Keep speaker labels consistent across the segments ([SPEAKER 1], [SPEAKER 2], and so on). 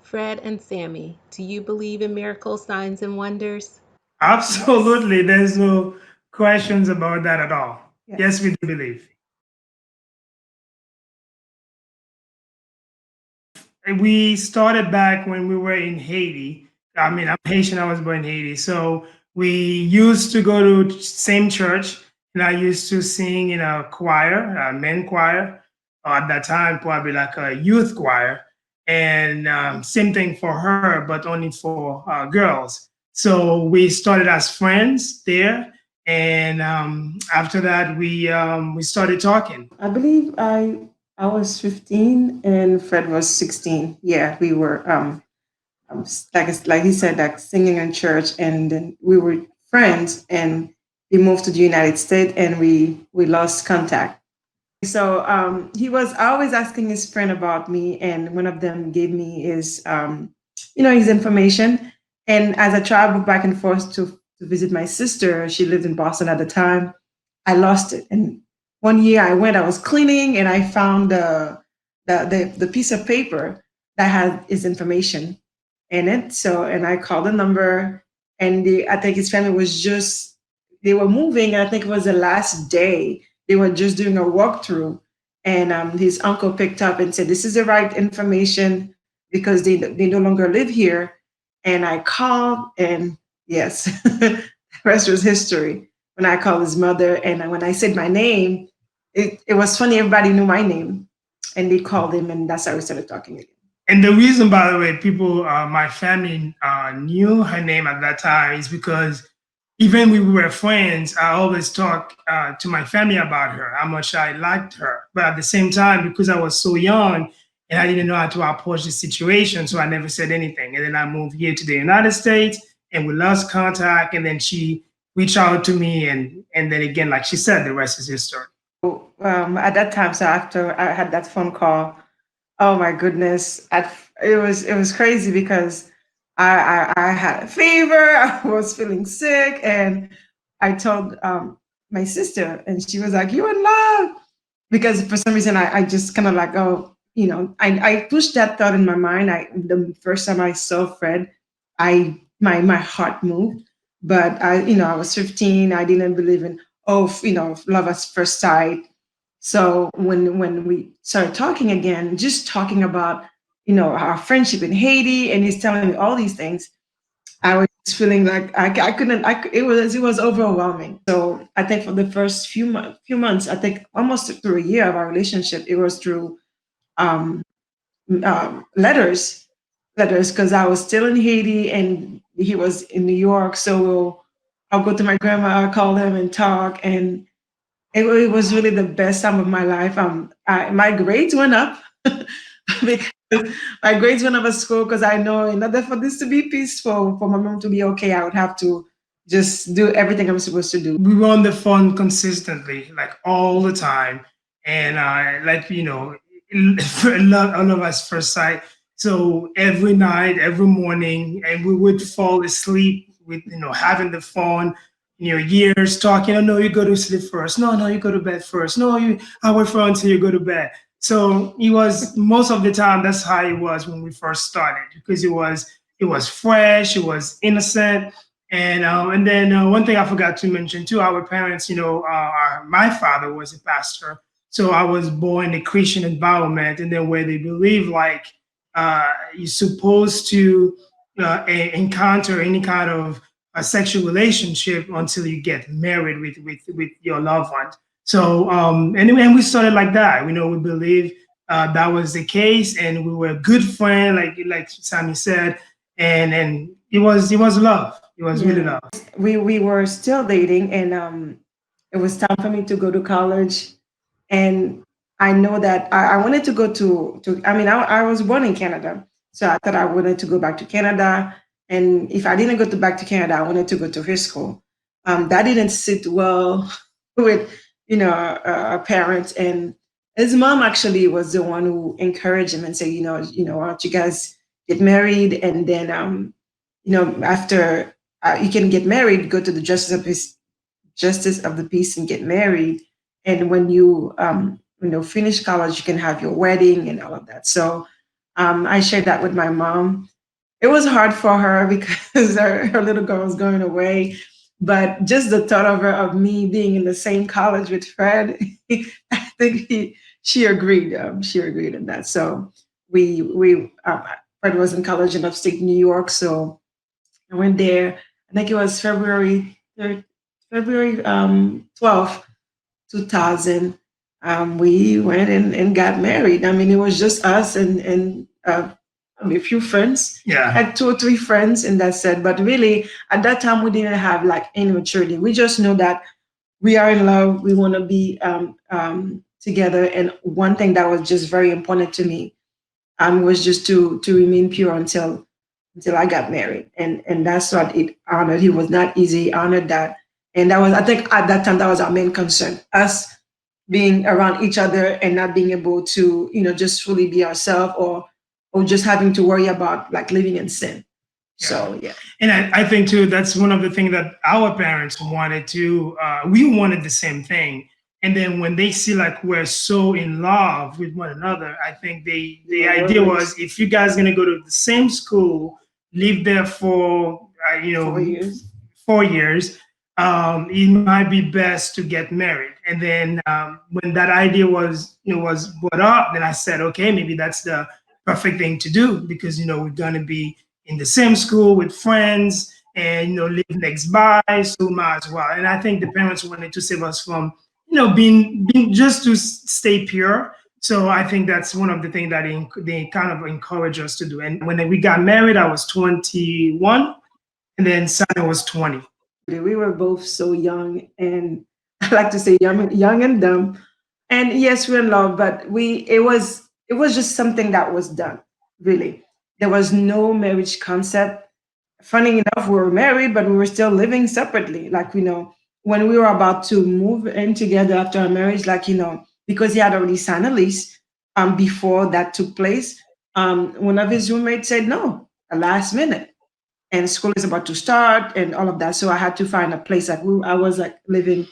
[SPEAKER 1] Fred and Sammy, do you believe in miracles, signs, and wonders?
[SPEAKER 2] Absolutely. There's no questions about that at all. Yes,
[SPEAKER 3] Yes.
[SPEAKER 2] we do believe. We started back when we were in Haiti. I mean, I'm Haitian. I was born in Haiti, so we used to go to same church, and I used to sing in a choir, a men choir, at that time probably like a youth choir, and same thing for her, but only for girls. So we started as friends there, and after that we started talking.
[SPEAKER 3] I believe I was 15 and Fred was 16. Yeah, we were like he said, like singing in church, and then we were friends, and he moved to the United States, and we lost contact. So he was always asking his friend about me, and one of them gave me his his information. And as I traveled back and forth to visit my sister, she lived in Boston at the time. I lost it, and one year I went, I was cleaning, and I found the piece of paper that had his information in it. So, and I called the number, and I think his family was just, they were moving. And I think it was the last day. They were just doing a walkthrough, and his uncle picked up and said, "This is the right information because they no longer live here." And I called, and yes, the rest was history. When I called his mother, and when I said my name, it was funny. Everybody knew my name, and they called him, and that's how we started talking again.
[SPEAKER 2] And the reason, by the way, people, my family knew her name at that time is because even when we were friends, I always talk to my family about her, how much I liked her. But at the same time, because I was so young and I didn't know how to approach the situation, so I never said anything. And then I moved here to the United States, and we lost contact. And then she reached out to me, and then again, like she said, the rest is history.
[SPEAKER 3] At that time, so after I had that phone call, oh my goodness, it was crazy because I had a fever, I was feeling sick, and I told my sister, and she was like, "You're in love," because for some reason I just kind of like, oh, I pushed that thought in my mind. The first time I saw Fred, my heart moved, but I was 15. I didn't believe in, love at first sight. So when we started talking again, just talking about our friendship in Haiti, and he's telling me all these things, I was just feeling like I couldn't. It was overwhelming. So I think for the first few months, I think almost through a year of our relationship, it was through um, letters, because I was still in Haiti and he was in New York. So I'll go to my grandma, I'll call him and talk, and it was really the best time of my life. My grades went up because my grades went up at school, because I know in order for this to be peaceful, for my mom to be okay, I would have to just do everything I'm supposed to do.
[SPEAKER 2] We were on the phone consistently, like all the time, and like all of us first sight. So every night, every morning, and we would fall asleep with having the phone. Years talking. Oh no, you go to sleep first. No, no, you go to bed first. No, I wait for until you go to bed. So it was most of the time. That's how it was when we first started, because it was fresh, it was innocent, and then one thing I forgot to mention too, our parents, my father was a pastor, so I was born in a Christian environment, and then where they believe like you're supposed to encounter any kind of a sexual relationship until you get married with your loved one. So anyway, and we started like that. We believe that was the case, and we were a good friend, like Sammy said, and it was love. It was really
[SPEAKER 3] Yeah,
[SPEAKER 2] love.
[SPEAKER 3] we were still dating, and it was time for me to go to college, and I know that I wanted to go to. I mean, I was born in Canada, so I thought I wanted to go back to Canada, and if I didn't go back to Canada, I wanted to go to high school. That didn't sit well with our parents, and his mom actually was the one who encouraged him and said, why don't you guys get married, and then after you can get married, go to the justice of the peace and get married. And when you finish college, you can have your wedding and all of that. So I shared that with my mom. It was hard for her because her little girl was going away. But just the thought of her, of me being in the same college with Fred, I think she agreed. She agreed in that. So Fred was in college in upstate New York, so I went there. I think it was February 12th, 2000. We went and got married. I mean, it was just us and I mean, a few friends.
[SPEAKER 2] Yeah.
[SPEAKER 3] Had two or three friends, and that's it. But really, at that time, we didn't have like any maturity. We just know that we are in love. We want to be together. And one thing that was just very important to me was just to remain pure until I got married. And that's what it honored. He was not easy, honored that. And that was, I think at that time, that was our main concern. Us being around each other and not being able to, just fully be ourselves, or just having to worry about like living in sin.
[SPEAKER 2] Yeah.
[SPEAKER 3] So yeah.
[SPEAKER 2] And I think too, that's one of the things that our parents wanted to, we wanted the same thing. And then when they see like we're so in love with one another, I think the idea was, if you guys gonna go to the same school, live there for
[SPEAKER 3] 4 years.
[SPEAKER 2] 4 years, it might be best to get married. And then when that idea was brought up, then I said, okay, maybe that's the perfect thing to do, because we're gonna be in the same school with friends, and live next by, so might as well. And I think the parents wanted to save us from being just to stay pure. So I think that's one of the things that they kind of encourage us to do. And when we got married, I was 21, and then Sana was 20.
[SPEAKER 3] We were both so young, and I like to say young and dumb. And yes, we're in love, but it was just something that was done. Really, there was no marriage concept. Funny enough, we were married, but we were still living separately. Like, when we were about to move in together after our marriage, like, because he had already signed a lease before that took place, one of his roommates said no, at last minute. And school is about to start and all of that. So I had to find a place. Like, I was like living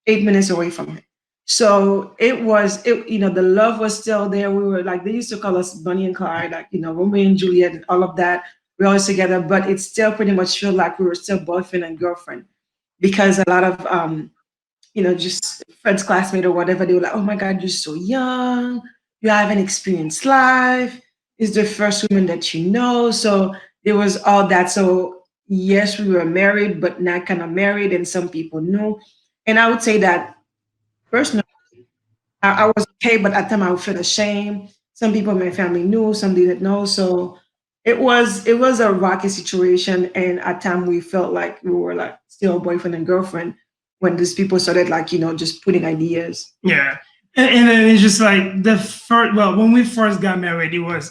[SPEAKER 3] 8 minutes away from him. So the love was still there. We were like, they used to call us Bonnie and Clyde, like, Romeo and Juliet and all of that. We're always together, but it still pretty much felt like we were still boyfriend and girlfriend, because a lot of just friends, classmate or whatever, they were like, "Oh my God, you're so young. You haven't experienced life. It's the first woman that you know." So there was all that. So yes, we were married, but not kind of married, and some people knew. And I would say that personally, I was okay, but at the time I would feel ashamed. Some people in my family knew, some didn't know. So it was a rocky situation, and at time we felt like we were like still boyfriend and girlfriend when these people started like just putting ideas.
[SPEAKER 2] Yeah. And then it's just like the first, well, when we first got married, it was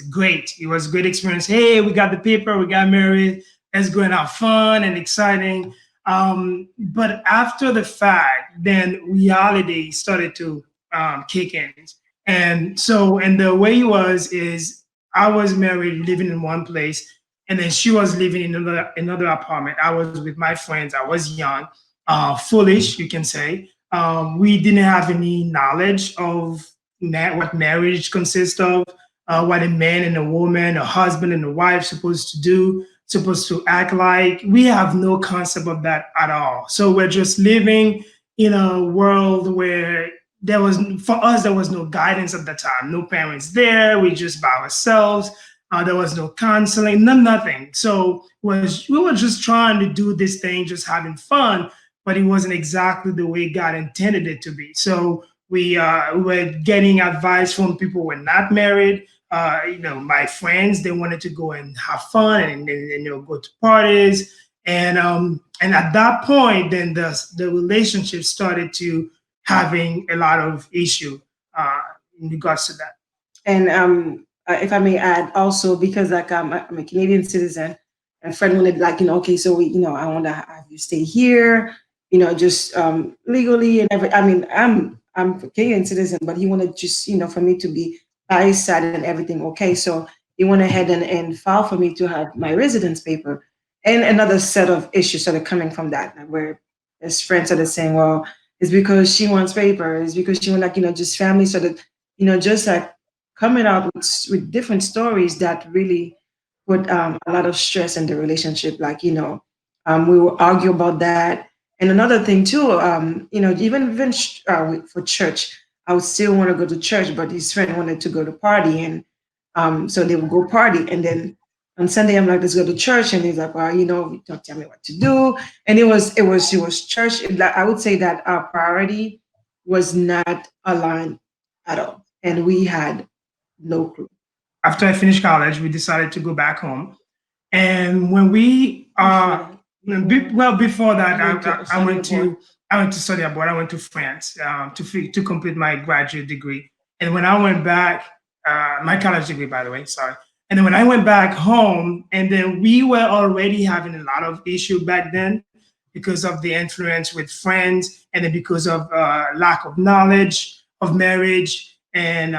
[SPEAKER 2] great. It was a great experience. Hey, we got the paper, we got married. Let's go and have fun and exciting. But after the fact, then reality started to kick in. And the way it was is, I was married, living in one place, and then she was living in another apartment. I was with my friends. I was young, foolish, you can say. We didn't have any knowledge of what marriage consists of, what a man and a woman, a husband and a wife supposed to do, supposed to act like. We have no concept of that at all. So we're just living in a world where for us, there was no guidance at the time, no parents there. We just by ourselves. There was no counseling, nothing. So we were just trying to do this thing, just having fun, but it wasn't exactly the way God intended it to be. So we were getting advice from people who were not married. My friends, they wanted to go and have fun and go to parties. And at that point, then the relationship started to having a lot of issue in regards to that.
[SPEAKER 3] And if I may add, also because like I'm a Canadian citizen, and friend wanted like okay, so I want to have you stay here, just legally and every. I mean, I'm a Canadian citizen, but he wanted just for me to be by his side and everything okay. So he went ahead and filed for me to have my residence paper, and another set of issues started coming from that, where his friends started saying, well, it's because she wants paper, it's because she want like just family started just like coming out with different stories that really put a lot of stress in the relationship. Like, we will argue about that. And another thing too, for church, I would still want to go to church, but his friend wanted to go to party, and so they would go party, and then on Sunday I'm like, let's go to church, and he's like, well, don't tell me what to do, and it was church. I would say that our priority was not aligned at all, and we had no clue.
[SPEAKER 2] After I finished college, we decided to go back home. And when we
[SPEAKER 3] Before that,
[SPEAKER 2] before that,
[SPEAKER 3] you went to
[SPEAKER 2] I
[SPEAKER 3] study abroad.
[SPEAKER 2] I went to study abroad. I went to France to complete my graduate degree. And when I went back, my college degree, by the way, sorry. And then when I went back home, and then we were already having a lot of issue back then because of the influence with friends, and then because of lack of knowledge of marriage, and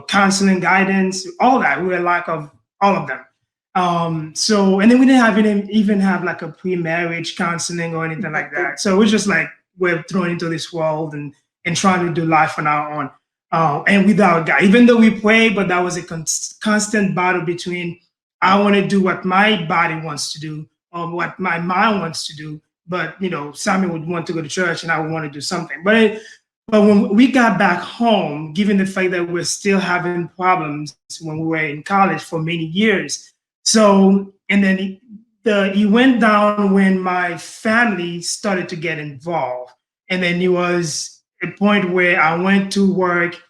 [SPEAKER 2] counseling, guidance, all that. We were lack of all of them. So, and then we didn't have even have like a pre-marriage counseling or anything like that. So it was just like we're thrown into this world, and trying to do life on our own, and without God. Even though we pray, but that was a constant battle between I want to do what my body wants to do, or what my mind wants to do, but Sammy would want to go to church, and I would want to do something. But when we got back home, given the fact that we're still having problems when we were in college for many years, so, and then it went down when my family started to get involved. And then it was a point where I went to work,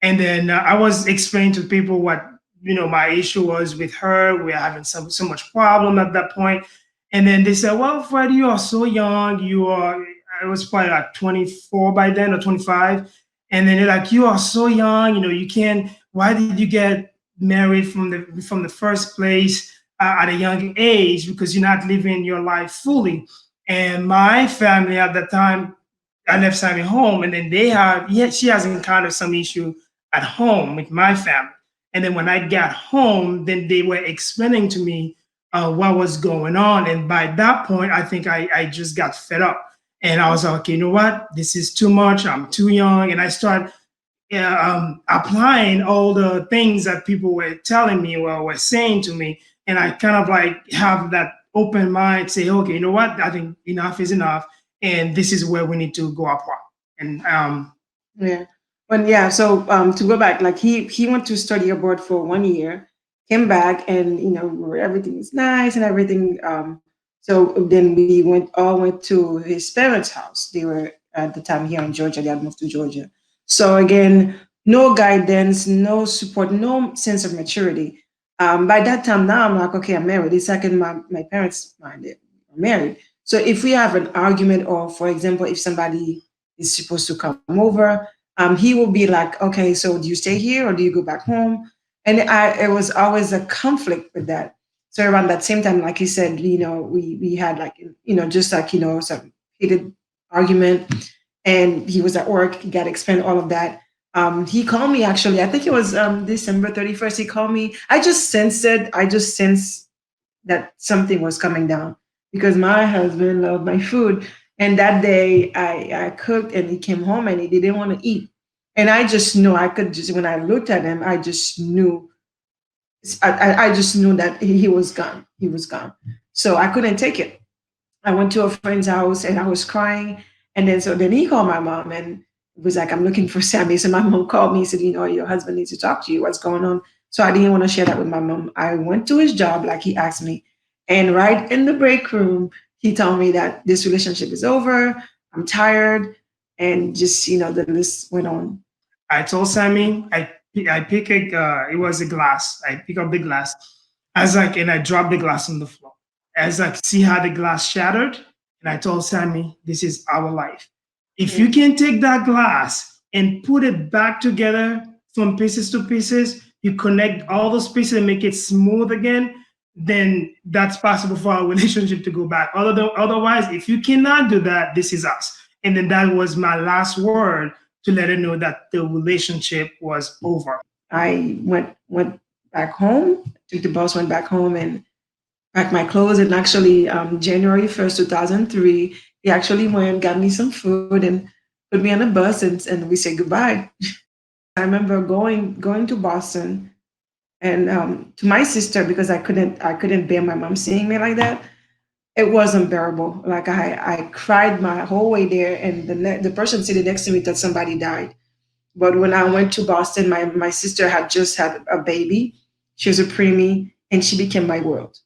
[SPEAKER 2] and then I was explaining to people what, my issue was with her. We were having so much problem at that point. And then they said, well, Fred, you are so young. I was probably like 24 by then, or 25. And then they're like, you are so young, you can't, why did you get married from the first place at a young age? Because you're not living your life fully. And my family at that time, I left Sammy home, and then she has encountered some issue at home with my family. And then when I got home, then they were explaining to me what was going on. And by that point, I think I just got fed up. And I was like, okay, you know what? This is too much. I'm too young. And I started applying all the things that people were telling me or were saying to me. And I kind of like have that open mind, say, okay, you know what? I think enough is enough. And this is where we need to go apart. And
[SPEAKER 3] Yeah. But yeah, so to go back, like he went to study abroad for 1 year, came back, and where everything is nice and everything. So then we went to his parents' house. They were at the time here in Georgia. They had moved to Georgia. So again, no guidance, no support, no sense of maturity. By that time now, I'm like, okay, I'm married. It's like in my parents' mind, they're married. So if we have an argument, or for example, if somebody is supposed to come over, he will be like, okay, so do you stay here or do you go back home? And it was always a conflict with that. So around that same time, like he said, we had like, just like, some heated argument, and he was at work, he got to explain all of that. He called me, actually, I think it was December 31st. He called me. I just sensed that something was coming down, because my husband loved my food. And that day I cooked, and he came home and he didn't want to eat. And I just knew, when I looked at him, I just knew that he was gone. He was gone. So I couldn't take it. I went to a friend's house and I was crying. And then he called my mom, and it was like, I'm looking for Sammy. So my mom called me and said, your husband needs to talk to you. What's going on? So I didn't want to share that with my mom. I went to his job like he asked me. And right in the break room, he told me that this relationship is over. I'm tired. And just, the list went on.
[SPEAKER 2] I told Sammy, I pick it was a glass. I pick up the glass, and I drop the glass on the floor. As I see how the glass shattered, and I told Sammy, this is our life. If you can take that glass and put it back together from pieces to pieces, you connect all those pieces and make it smooth again, then that's possible for our relationship to go back. Otherwise, if you cannot do that, this is us. And then that was my last word to let her know that the relationship was over.
[SPEAKER 3] I went back home, took the bus, went back home, and packed my clothes. And actually, January 1st, 2003, he actually went, got me some food, and put me on a bus, and we said goodbye. I remember going to Boston and to my sister because I couldn't bear my mom seeing me like that. It was unbearable. Like I cried my whole way there, and the person sitting next to me thought somebody died. But when I went to Boston, my sister had just had a baby. She was a preemie, and she became my world.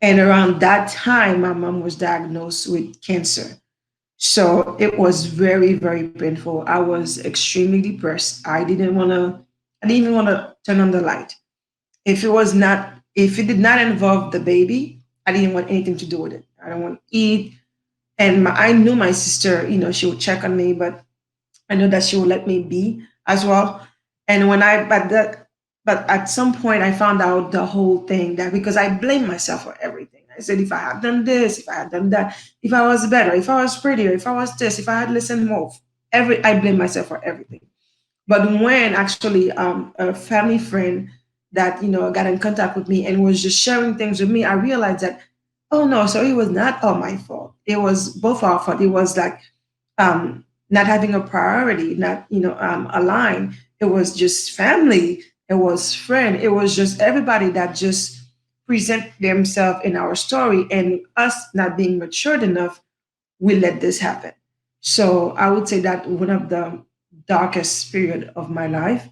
[SPEAKER 3] And around that time, my mom was diagnosed with cancer. So it was very, very painful. I was extremely depressed. I didn't even want to turn on the light. If it did not involve the baby, I didn't want anything to do with it. I don't want to eat. And I knew my sister, she would check on me, but I know that she would let me be as well. And but at some point I found out the whole thing that because I blamed myself for everything. I said, if I had done this, if I had done that, if I was better, if I was prettier, if I was this, if I had listened more, I blame myself for everything. But when actually a family friend that got in contact with me and was just sharing things with me, I realized that, oh no, so it was not all my fault. It was both our fault. It was like not having a priority, not aligned. It was just family. It was friend. It was just everybody that just present themselves in our story, and us not being matured enough, we let this happen. So I would say that one of the darkest period of my life,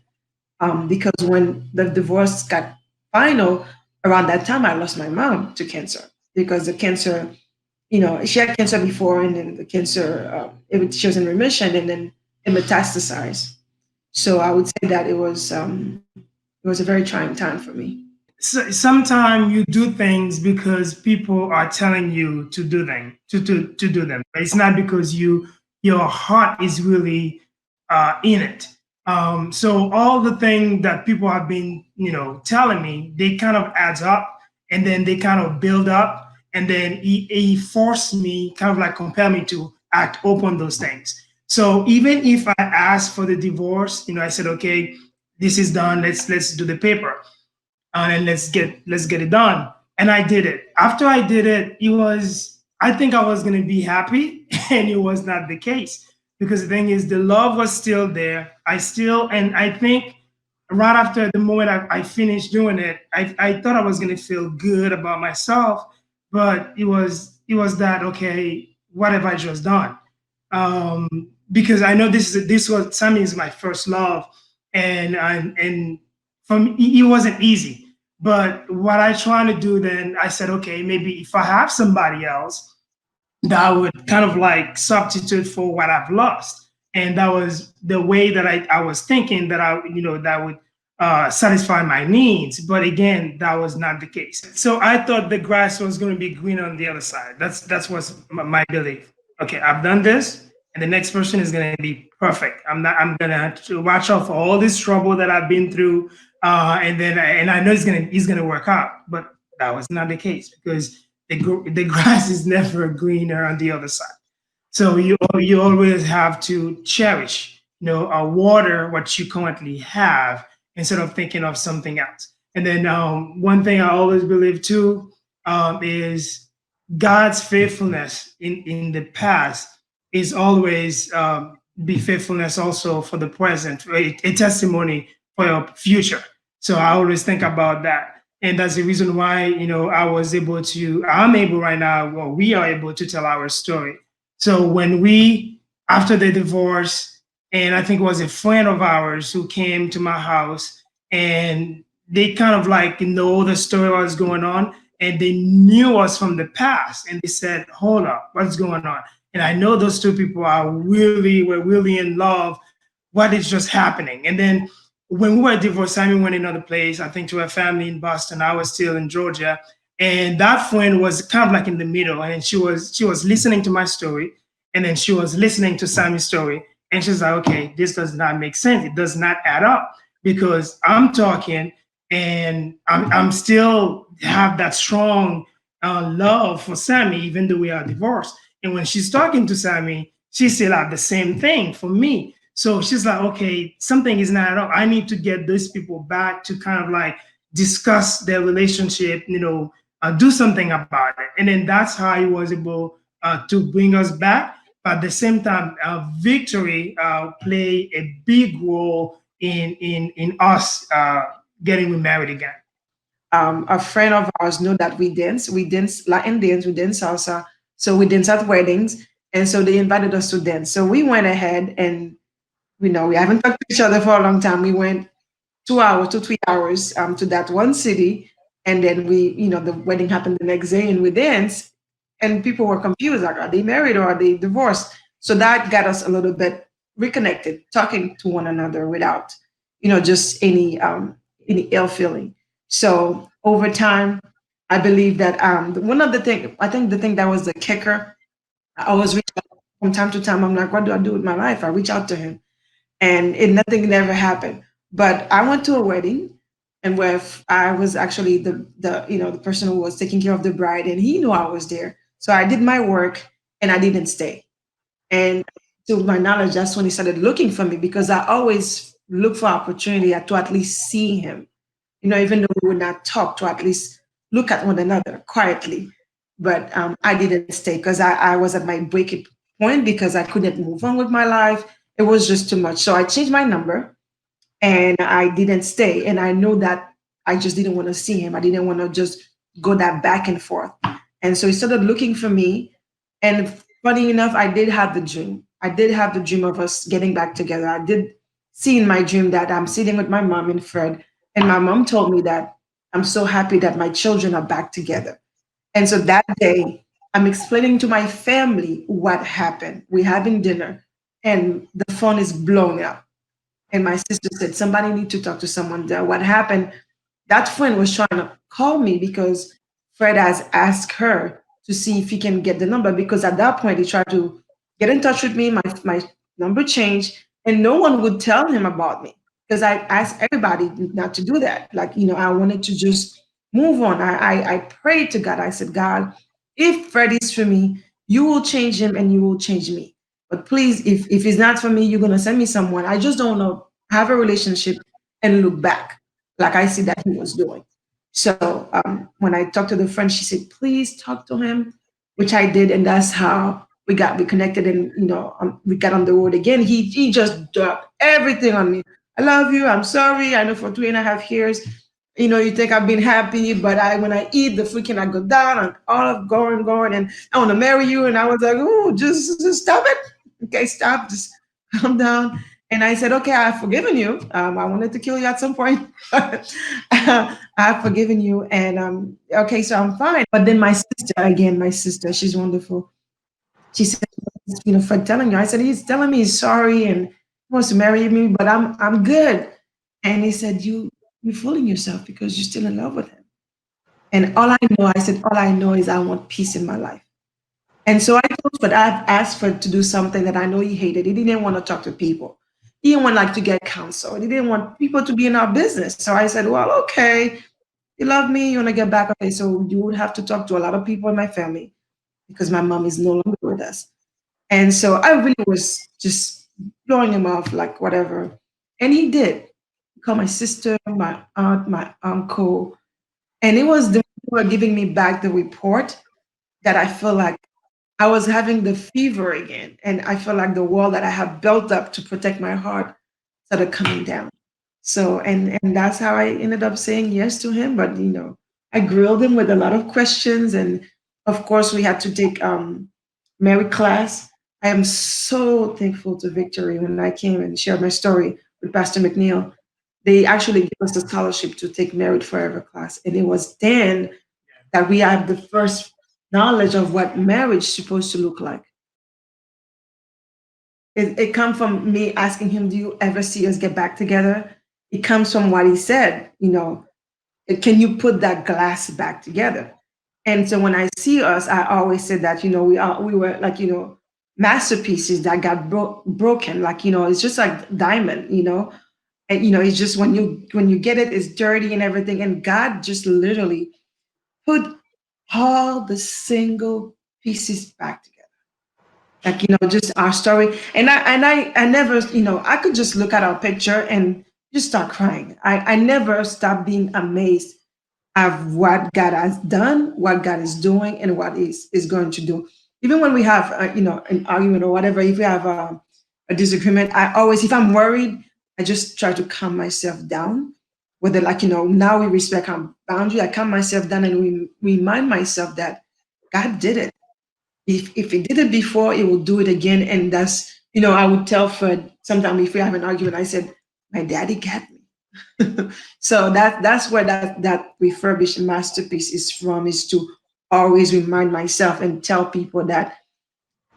[SPEAKER 3] because when the divorce got final, around that time I lost my mom to cancer because the cancer, she had cancer before, and then the cancer, she was in remission, and then it metastasized. So I would say that it was a very trying time for me.
[SPEAKER 2] So, sometimes you do things because people are telling you to do them to do them. It's not because your heart is really in it. So all the things that people have been telling me, they kind of adds up, and then they kind of build up, and then he forced me, kind of like compel me to act upon those things. So even if I asked for the divorce, I said, okay, this is done. Let's do the paper, and let's get it done. And I did it. After I did it, I think I was gonna be happy, and it was not the case, because the thing is, the love was still there. And I think right after the moment I finished doing it, I thought I was gonna feel good about myself, but it was that, okay, what have I just done? Because I know this was Sammy is my first love, and for me it wasn't easy. But what I try to do then, I said, okay, maybe if I have somebody else that would kind of like substitute for what I've lost. And that was the way that I was thinking that that would satisfy my needs. But again, that was not the case. So I thought the grass was going to be green on the other side. That's what's my belief. Okay, I've done this, and the next person is going to be perfect. I'm going to have to watch out for all this trouble that I've been through, and I know he's gonna work out. But that was not the case, because the grass is never greener on the other side. So you always have to cherish, water what you currently have, instead of thinking of something else. And then one thing I always believe too, is God's faithfulness in the past is always be faithfulness also for the present, a testimony for your future. So I always think about that. And that's the reason why, I'm able right now, well, we are able to tell our story. So after the divorce, and I think it was a friend of ours who came to my house, and they kind of like know the story what was going on, and they knew us from the past, and they said, hold up, what's going on? And I know those two people were really in love. What is just happening? And then when we were divorced, Samie went another place, I think to her family in Boston. I was still in Georgia. And that friend was kind of like in the middle. And she was listening to my story. And then she was listening to Sammy's story. And she's like, okay, this does not make sense. It does not add up, because I'm talking, and I'm still have that strong love for Sammy, even though we are divorced. And when she's talking to Sammy, she still have the same thing for me. So she's like, okay, something is not up. I need to get those people back to kind of like discuss their relationship, do something about it. And then that's how he was able to bring us back. But at the same time, Victory play a big role in us getting remarried again?
[SPEAKER 3] A friend of ours knew that we dance Latin dance, we dance salsa, so we dance at weddings, and so they invited us to dance. So we went ahead, and we haven't talked to each other for a long time. We went 2 hours, 2, 3 hours to that one city. And then the wedding happened the next day and we danced. And people were confused, like, are they married or are they divorced? So that got us a little bit reconnected, talking to one another without, just any ill feeling. So over time, I believe that one of the thing, I think the thing that was the kicker, I always reach out from time to time. I'm like, what do I do with my life? I reach out to him and nothing never happened. But I went to a wedding, and where I was actually the person who was taking care of the bride, and he knew I was there. So I did my work, and I didn't stay. And to my knowledge, that's when he started looking for me because I always look for opportunity to at least see him. Even though we would not talk, to at least look at one another quietly. But I didn't stay because I was at my breaking point because I couldn't move on with my life. It was just too much. So I changed my number and I didn't stay. And I know that I just didn't want to see him. I didn't want to just go that back and forth. And so he started looking for me. And funny enough, I did have the dream. I did have the dream of us getting back together. I did see in my dream that I'm sitting with my mom and Fred. And my mom told me that I'm so happy that my children are back together. And so that day, I'm explaining to my family what happened. We're having dinner, and the phone is blown up. And my sister said, somebody need to talk to someone there. What happened? That friend was trying to call me because Fred has asked her to see if he can get the number because at that point he tried to get in touch with me. My number changed, and no one would tell him about me because I asked everybody not to do that. Like, I wanted to just move on. I prayed to God. I said, God, if Fred is for me, you will change him and you will change me. But please, if it's not for me, you're gonna send me someone. I just don't know have a relationship and look back like I see that he was doing. So when I talked to the friend, she said, please talk to him, which I did, and that's how we got reconnected. And we got on the road again. He just dropped everything on me. I love you. I'm sorry. I know for 3.5 years, you think I've been happy, but when I eat the freaking, I go down and all of going, and I want to marry you. And I was like, oh, just stop it. Okay, stop. Just calm down. And I said, okay, I've forgiven you. I wanted to kill you at some point. I've forgiven you. And okay, so I'm fine. But then my sister, again, my sister, she's wonderful. She said, Fred telling you. I said, he's telling me he's sorry and he wants to marry me, but I'm good. And he said, you're fooling yourself because you're still in love with him. And all I know, I said, all I know is I want peace in my life. And so I told Fred, I've asked Fred to do something that I know he hated. He didn't want to talk to people. He didn't want to get counsel. He didn't want people to be in our business. So I said, well, okay, you love me, you want to get back. Okay, so you would have to talk to a lot of people in my family because my mom is no longer with us. And so I really was just blowing him off, like whatever. And he did. He called my sister, my aunt, my uncle. And it was the people were giving me back the report that I feel like I was having the fever again. And I felt like the wall that I had built up to protect my heart started coming down. So, and that's how I ended up saying yes to him. But, I grilled him with a lot of questions. And of course, we had to take Mary class. I am so thankful to Victory when I came and shared my story with Pastor McNeil. They actually gave us a scholarship to take Married Forever class. And it was then that we had the first knowledge of what marriage is supposed to look like. It comes from me asking him, do you ever see us get back together? It comes from what he said, can you put that glass back together? And so when I see us, I always said that, we were like, masterpieces that got broken. Like, it's just like diamond, and, it's just when you get it, it's dirty and everything. And God just literally put all the single pieces back together. Like, just our story. And I never, I could just look at our picture and just start crying. I never stop being amazed of what God has done, what God is doing, and what is going to do. Even when we have, an argument or whatever, if we have a disagreement, I always, if I'm worried, I just try to calm myself down. Whether like, now we respect our boundary, I calm myself down and remind myself that God did it. If he did it before, he will do it again. And that's, I would tell Fred sometimes if we have an argument, I said, my daddy got me. So that's where that refurbished masterpiece is from, is to always remind myself and tell people that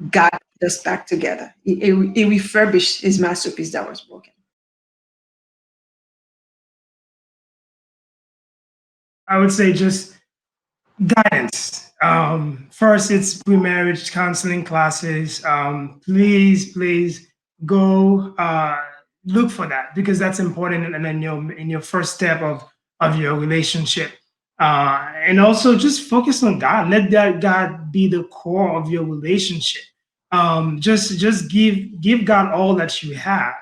[SPEAKER 3] God put us back together. He refurbished his masterpiece that was broken.
[SPEAKER 2] I would say just guidance. First, it's pre-marriage counseling classes. Please go look for that because that's important, and then in your first step of your relationship. And also, just focus on God. Let that God be the core of your relationship. Just give God all that you have,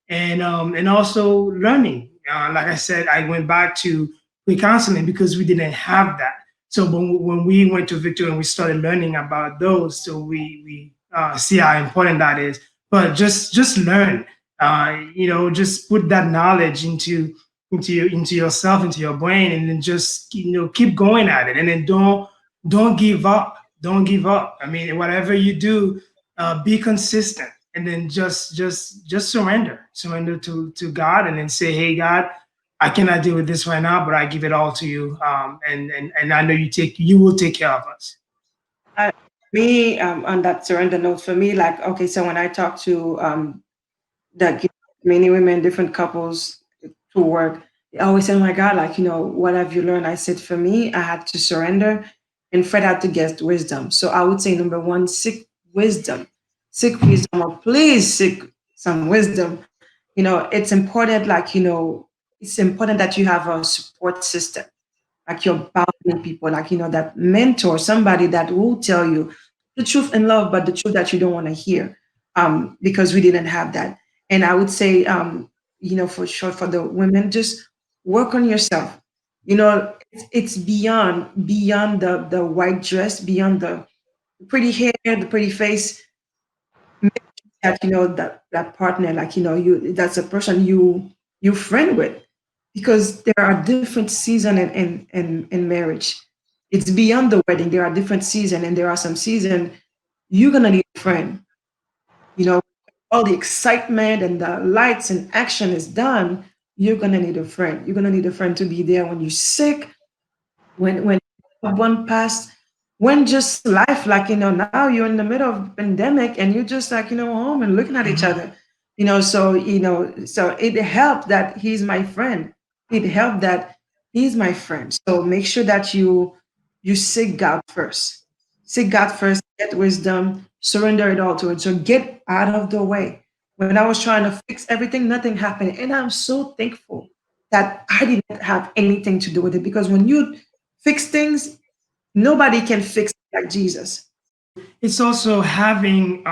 [SPEAKER 2] and also learning. Like I said, I went back to pre-counseling because we didn't have that. So when we went to Victor and we started learning about those, so we see how important that is. But just learn, just put that knowledge into yourself, into your brain, and then just keep going at it, and then don't give up. Don't give up. I mean, whatever you do, be consistent, and then just surrender to God, and then say, hey, God, I cannot deal with this right now, but I give it all to you. And I know you will take care of us.
[SPEAKER 3] Uh, Me, on that surrender note, for me, like, okay, so when I talk to that many women, different couples to work, they always say, oh my God, like, what have you learned? I said, for me, I had to surrender and Fred had to get wisdom. So I would say, number one, wisdom. Seek wisdom, or please seek some wisdom. It's important, like, it's important that you have a support system, like you're bounding people, like, that mentor, somebody that will tell you the truth in love, but the truth that you don't want to hear, because we didn't have that. And I would say, for sure, for the women, just work on yourself. It's beyond the white dress, beyond the pretty hair, the pretty face, that that partner, like, you that's a person you friend with, because there are different season in marriage. It's beyond the wedding. There are different season, and there are some season you're gonna need a friend. you know all the excitement and the lights and action is done. You're gonna need a friend. You're gonna need a friend to be there when you're sick, when one passed, when just life, like, now you're in the middle of pandemic and you're just like, home and looking at each
[SPEAKER 2] Mhm.
[SPEAKER 3] other. So it helped that he's my friend. It helped that he's my friend. So make sure that you seek God first. Seek God first, get wisdom, surrender it all to it. So get out of the way. When I was trying to fix everything, nothing happened. And I'm so thankful that I didn't have anything to do with it, because when you fix things, nobody can fix it like Jesus.
[SPEAKER 2] It's also having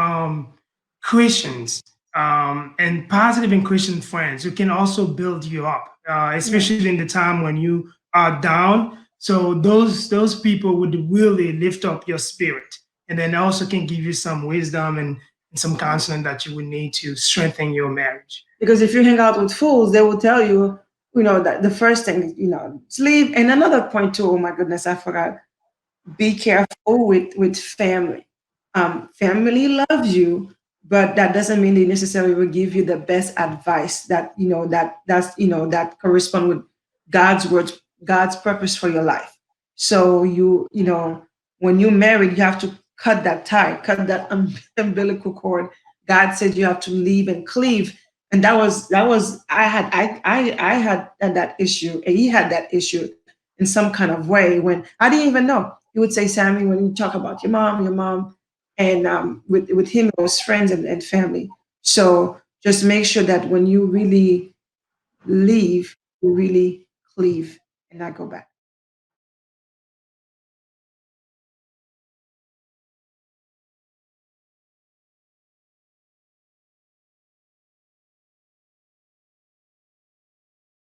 [SPEAKER 2] Christians and positive and Christian friends who can also build you up,
[SPEAKER 3] Yeah.
[SPEAKER 2] especially in the time when you are down. So those people would really lift up your spirit, and then also can give you some wisdom and some counseling that you would need to strengthen your marriage.
[SPEAKER 3] Because if you hang out with fools, they will tell you, that the first thing, sleep. And another point too, oh my goodness, I forgot. Be careful with family. Family loves you, but that doesn't mean they necessarily will give you the best advice that correspond with God's words, God's purpose for your life. So when you're married, you have to cut that tie, cut that umbilical cord. God said you have to leave and cleave, and that was I had that issue, and he had that issue in some kind of way when I didn't even know. He would say, Sammy, when you talk about your mom, and with him, it was friends and family. So just make sure that when you really leave, you really cleave and not go back.